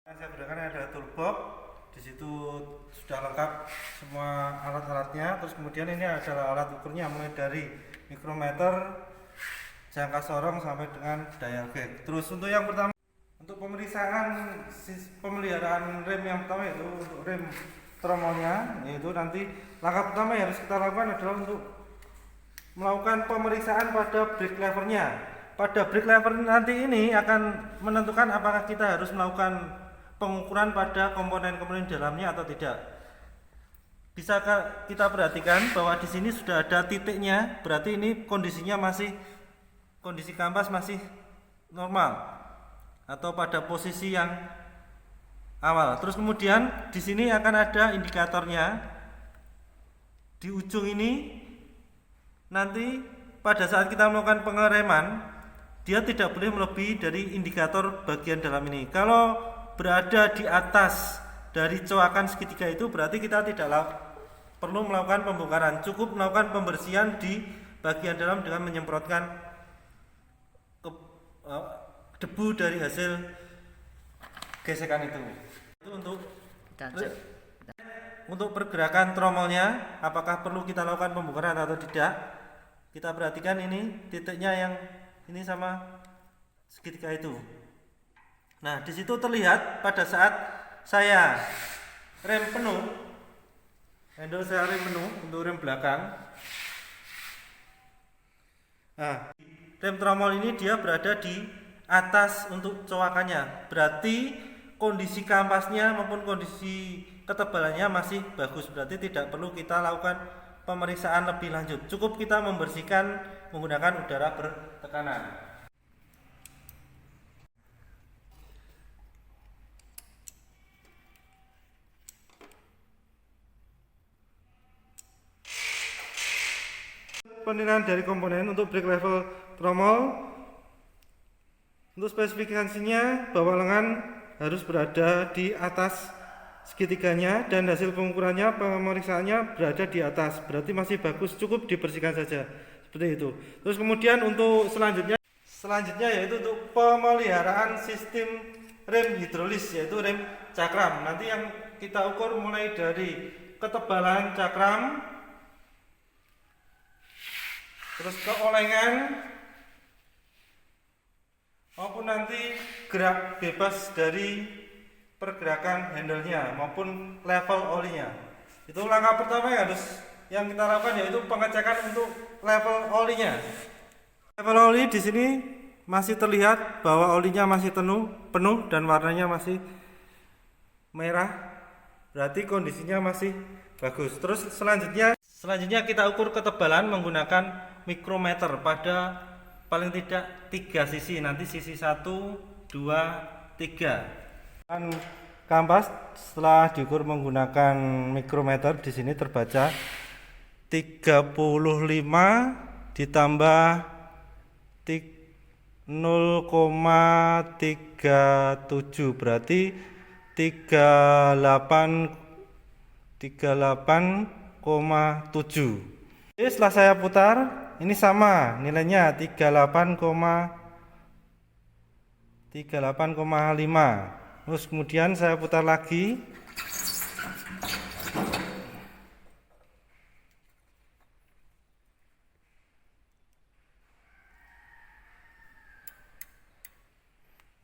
Yang saya gunakan adalah toolbox. Di situ sudah lengkap semua alat-alatnya. Terus kemudian ini adalah alat ukurnya mulai dari mikrometer, jangka sorong sampai dengan dial gauge. Terus untuk yang pertama, untuk pemeriksaan pemeliharaan rem yang pertama yaitu untuk rem tromolnya, yaitu nanti langkah pertama yang harus kita lakukan adalah untuk melakukan pemeriksaan pada brake levernya. Pada brake lever nanti ini akan menentukan apakah kita harus melakukan pengukuran pada komponen-komponen dalamnya atau tidak. Bisa kita perhatikan bahwa di sini sudah ada titiknya, berarti ini kondisi kampas masih normal atau pada posisi yang awal. Terus kemudian di sini akan ada indikatornya di ujung ini. Nanti pada saat kita melakukan pengereman, dia tidak boleh melebihi dari indikator bagian dalam ini. Kalau berada di atas dari coakan segitiga itu, berarti kita tidak perlu melakukan pembongkaran, cukup melakukan pembersihan di bagian dalam dengan menyemprotkan debu dari hasil gesekan itu untuk pergerakan tromolnya, apakah perlu kita lakukan pembongkaran atau tidak. Kita perhatikan ini titiknya yang ini sama segitiga itu. Nah, di situ terlihat pada saat saya rem penuh, handle saya rem penuh untuk rem belakang. Nah, rem tromol ini dia berada di atas untuk coakannya. Berarti kondisi kampasnya maupun kondisi ketebalannya masih bagus. Berarti tidak perlu kita lakukan pemeriksaan lebih lanjut. Cukup kita membersihkan menggunakan udara bertekanan. Penilaian dari komponen untuk brake level tromol. Untuk spesifikasinya, bawah lengan harus berada di atas segitiganya dan hasil pengukurannya, pemeriksaannya berada di atas. Berarti masih bagus, cukup dibersihkan saja. Seperti itu. Terus kemudian untuk selanjutnya yaitu untuk pemeliharaan sistem rem hidrolis, yaitu rem cakram. Nanti yang kita ukur mulai dari ketebalan cakram, terus keolengan, maupun nanti gerak bebas dari pergerakan handle-nya maupun level olinya. Itu langkah pertama yang kita lakukan, yaitu pengecekan untuk level olinya. Level oli di sini masih terlihat bahwa olinya masih penuh dan warnanya masih merah. Berarti kondisinya masih bagus. Terus selanjutnya kita ukur ketebalan menggunakan mikrometer pada paling tidak 3 sisi. Nanti sisi 1, 2, 3. Dan kampas setelah diukur menggunakan mikrometer, di sini terbaca 35 ditambah 0,37, berarti 38,7. Jadi setelah saya putar, ini sama nilainya 38,5. Terus kemudian saya putar lagi.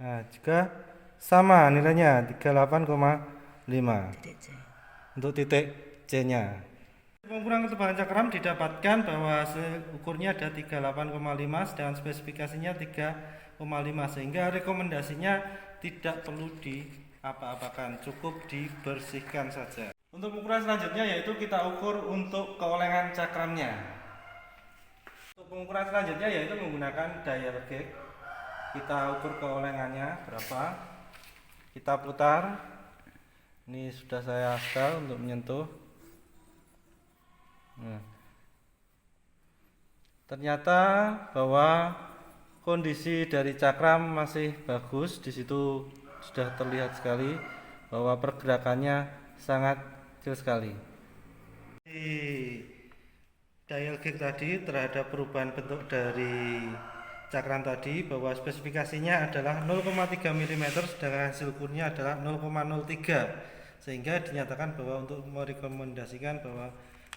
Nah, juga sama nilainya 38,5 untuk titik C-nya. Pengukuran ketebalan cakram didapatkan bahwa hasil ukurnya ada 38,5 sedangkan spesifikasinya 3,5, sehingga rekomendasinya tidak perlu diapa-apakan, cukup dibersihkan saja. Untuk ukuran selanjutnya yaitu kita ukur untuk keolengan cakramnya. Untuk pengukuran selanjutnya yaitu menggunakan dial gauge. Kita ukur keolengannya berapa, kita putar. Ini sudah saya setel untuk menyentuh. Ternyata bahwa kondisi dari cakram masih bagus. Di situ sudah terlihat sekali bahwa pergerakannya sangat kecil sekali. Di dial gauge tadi terhadap perubahan bentuk dari cakram tadi bahwa spesifikasinya adalah 0,3 mm sedangkan hasil ukurnya adalah 0,03, sehingga dinyatakan bahwa untuk merekomendasikan bahwa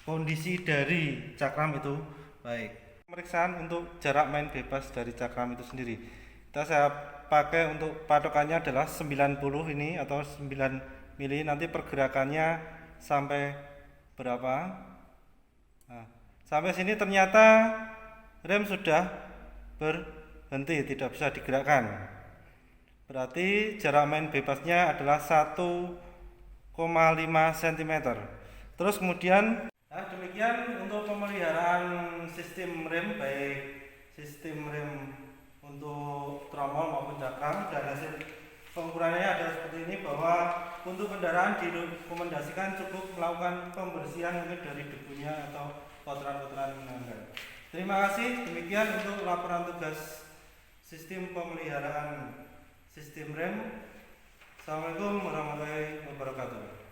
kondisi dari cakram itu baik. Pemeriksaan untuk jarak main bebas dari cakram itu sendiri, saya pakai untuk patokannya adalah 90 ini atau 9 mili. Nanti pergerakannya sampai berapa? Nah, sampai sini ternyata rem sudah berhenti, tidak bisa digerakkan. Berarti jarak main bebasnya adalah 1,5 cm. Terus kemudian, nah demikian untuk pemeliharaan sistem rem, baik sistem rem untuk tromol maupun cakram, dan hasil pengukurannya adalah seperti ini, bahwa untuk kendaraan direkomendasikan cukup melakukan pembersihan mungkin dari debunya atau kotoran-kotoran mengangkat. Terima kasih, demikian untuk laporan tugas sistem pemeliharaan sistem rem. Assalamualaikum warahmatullahi wabarakatuh.